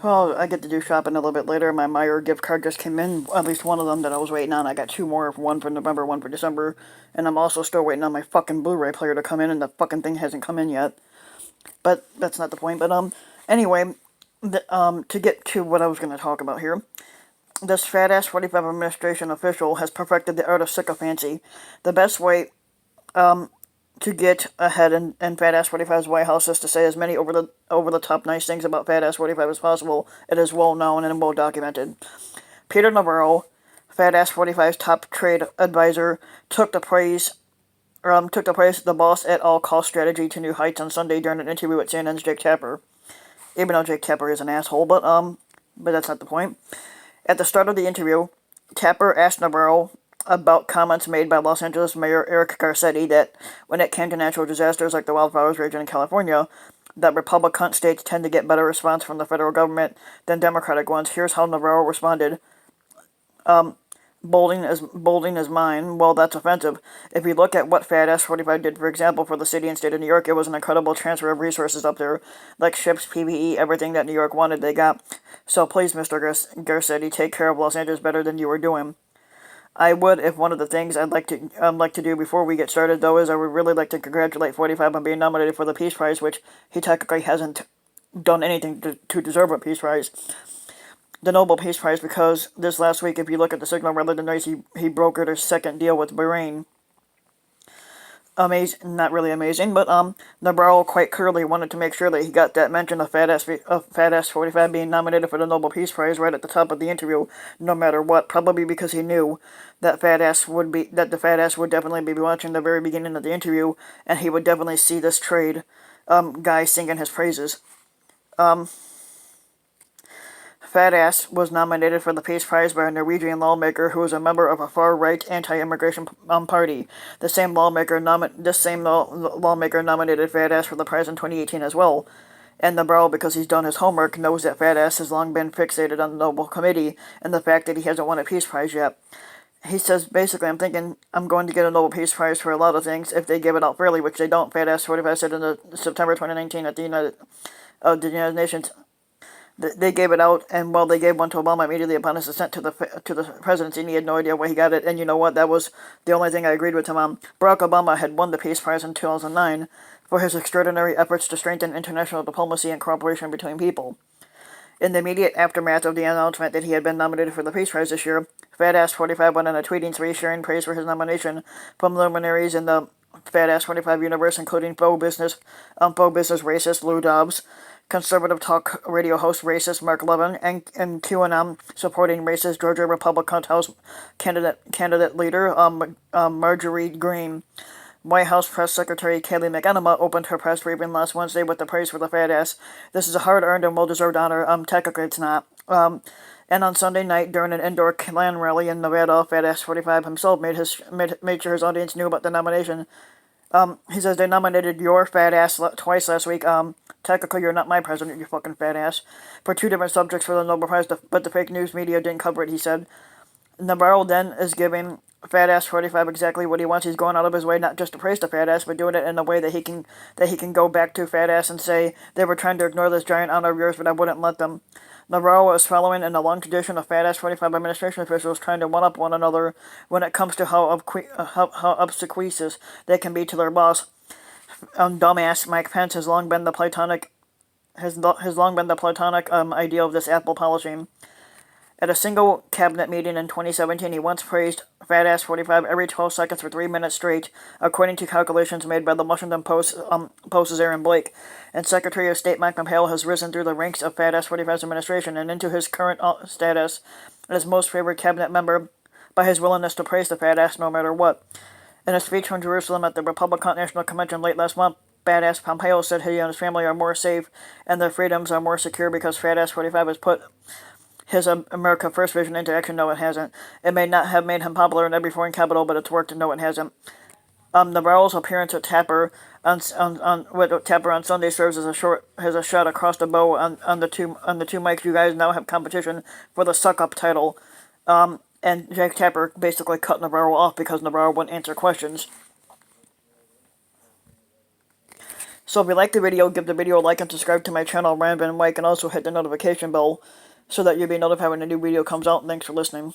Well, I get to do shopping a little bit later. My Meyer gift card just came in, at least one of them that I was waiting on. I got two more, one for November, one for December, and I'm also still waiting on my fucking Blu-ray player to come in, and the fucking thing hasn't come in yet. But that's not the point. But anyway, to get to what I was going to talk about here, this fat ass 45 administration official has perfected the art of sycophancy. The best way to get ahead in Fat Ass 45's White House is to say as many over the top nice things about Fat Ass 45 as possible. It is well known and well documented. Peter Navarro, Fat Ass 45's top trade advisor, took the boss at all cost strategy to new heights on Sunday during an interview with CNN's Jake Tapper. Even though Jake Tapper is an asshole, but that's not the point. At the start of the interview, Tapper asked Navarro about comments made by Los Angeles Mayor Eric Garcetti that when it came to natural disasters like the wildfires raging in California, that Republican states tend to get better response from the federal government than Democratic ones. Here's how Navarro responded. Bolding is mine. Well, that's offensive. If you look at what Fat Ass 45 did, for example, for the city and state of New York, it was an incredible transfer of resources up there. Like ships, PPE, everything that New York wanted, they got. So please, Mr. Garcetti, take care of Los Angeles better than you were doing. I would, if one of the things I'd like to do before we get started, though, is I would really like to congratulate 45 on being nominated for the Peace Prize, which he technically hasn't done anything to deserve a Peace Prize. The Nobel Peace Prize, because this last week, if you look at the signal rather than noise, he brokered a second deal with Bahrain. Amazing, not really amazing, but Navarro quite clearly wanted to make sure that he got that mention of Fat Ass 45 being nominated for the Nobel Peace Prize right at the top of the interview, no matter what. Probably because he knew that the Fat Ass would definitely be watching the very beginning of the interview, and he would definitely see this trade guy singing his praises. Fat Ass was nominated for the Peace Prize by a Norwegian lawmaker who was a member of a far-right anti-immigration party. This same lawmaker nominated Fat Ass for the prize in 2018 as well. And Navarro, because he's done his homework, knows that Fat Ass has long been fixated on the Nobel Committee and the fact that he hasn't won a Peace Prize yet. He says, basically, I'm thinking I'm going to get a Nobel Peace Prize for a lot of things if they give it out fairly, which they don't. Fat Ass 45 said in the September 2019 at the United Nations. They gave it out, and they gave one to Obama immediately upon his ascent to the presidency, and he had no idea where he got it. And you know what? That was the only thing I agreed with him on. Barack Obama had won the Peace Prize in 2009 for his extraordinary efforts to strengthen international diplomacy and cooperation between people. In the immediate aftermath of the announcement that he had been nominated for the Peace Prize this year, Fat Ass 45 went on a tweeting spree sharing praise for his nomination from luminaries in the Fat Ass 45 universe, including faux business racist Lou Dobbs, conservative talk radio host racist Mark Levin, and QAnon supporting racist Georgia Republican House candidate leader Marjorie Greene. White House Press Secretary Kayleigh McEnema opened her press briefing last Wednesday with the praise for the Fat Ass. This is a hard-earned and well-deserved honor. Technically it's not. And on Sunday night, during an indoor Klan rally in Nevada, Fat Ass 45 himself made sure his audience knew about the nomination. He says they nominated your fat ass twice last week. Technically, you're not my president, you fucking fat ass. For two different subjects for the Nobel Prize, but the fake news media didn't cover it, he said. Navarro then is giving Fat Ass 45 exactly what he wants. He's going out of his way not just to praise the Fat Ass, but doing it in a way that he can go back to Fat Ass and say, they were trying to ignore this giant honor of yours, but I wouldn't let them. Navarro is following in a long tradition of Fat Ass 45 administration officials trying to one-up one another when it comes to how obsequious they can be to their boss. Dumbass Mike Pence has long been the platonic ideal of this apple polishing. At a single cabinet meeting in 2017, he once praised Fat Ass 45 every 12 seconds for 3 minutes straight, according to calculations made by the Washington Post's Aaron Blake. And Secretary of State Mike Pompeo has risen through the ranks of Fat Ass 45's administration and into his current status as most favored cabinet member by his willingness to praise the Fat Ass no matter what. In a speech from Jerusalem at the Republican National Convention late last month, Fat Ass Pompeo said he and his family are more safe and their freedoms are more secure because Fat Ass 45 has put his America First vision into action. No, it hasn't. It may not have made him popular in every foreign capital, but it's worked. No, it hasn't. Navarro's appearance with Tapper on Sunday serves as a shot across the bow on the two mics. You guys now have competition for the suck up title. And Jake Tapper basically cut Navarro off because Navarro wouldn't answer questions. So if you like the video, give the video a like and subscribe to my channel, Rambin Mike, and also hit the notification bell so that you'll be notified when a new video comes out. Thanks for listening.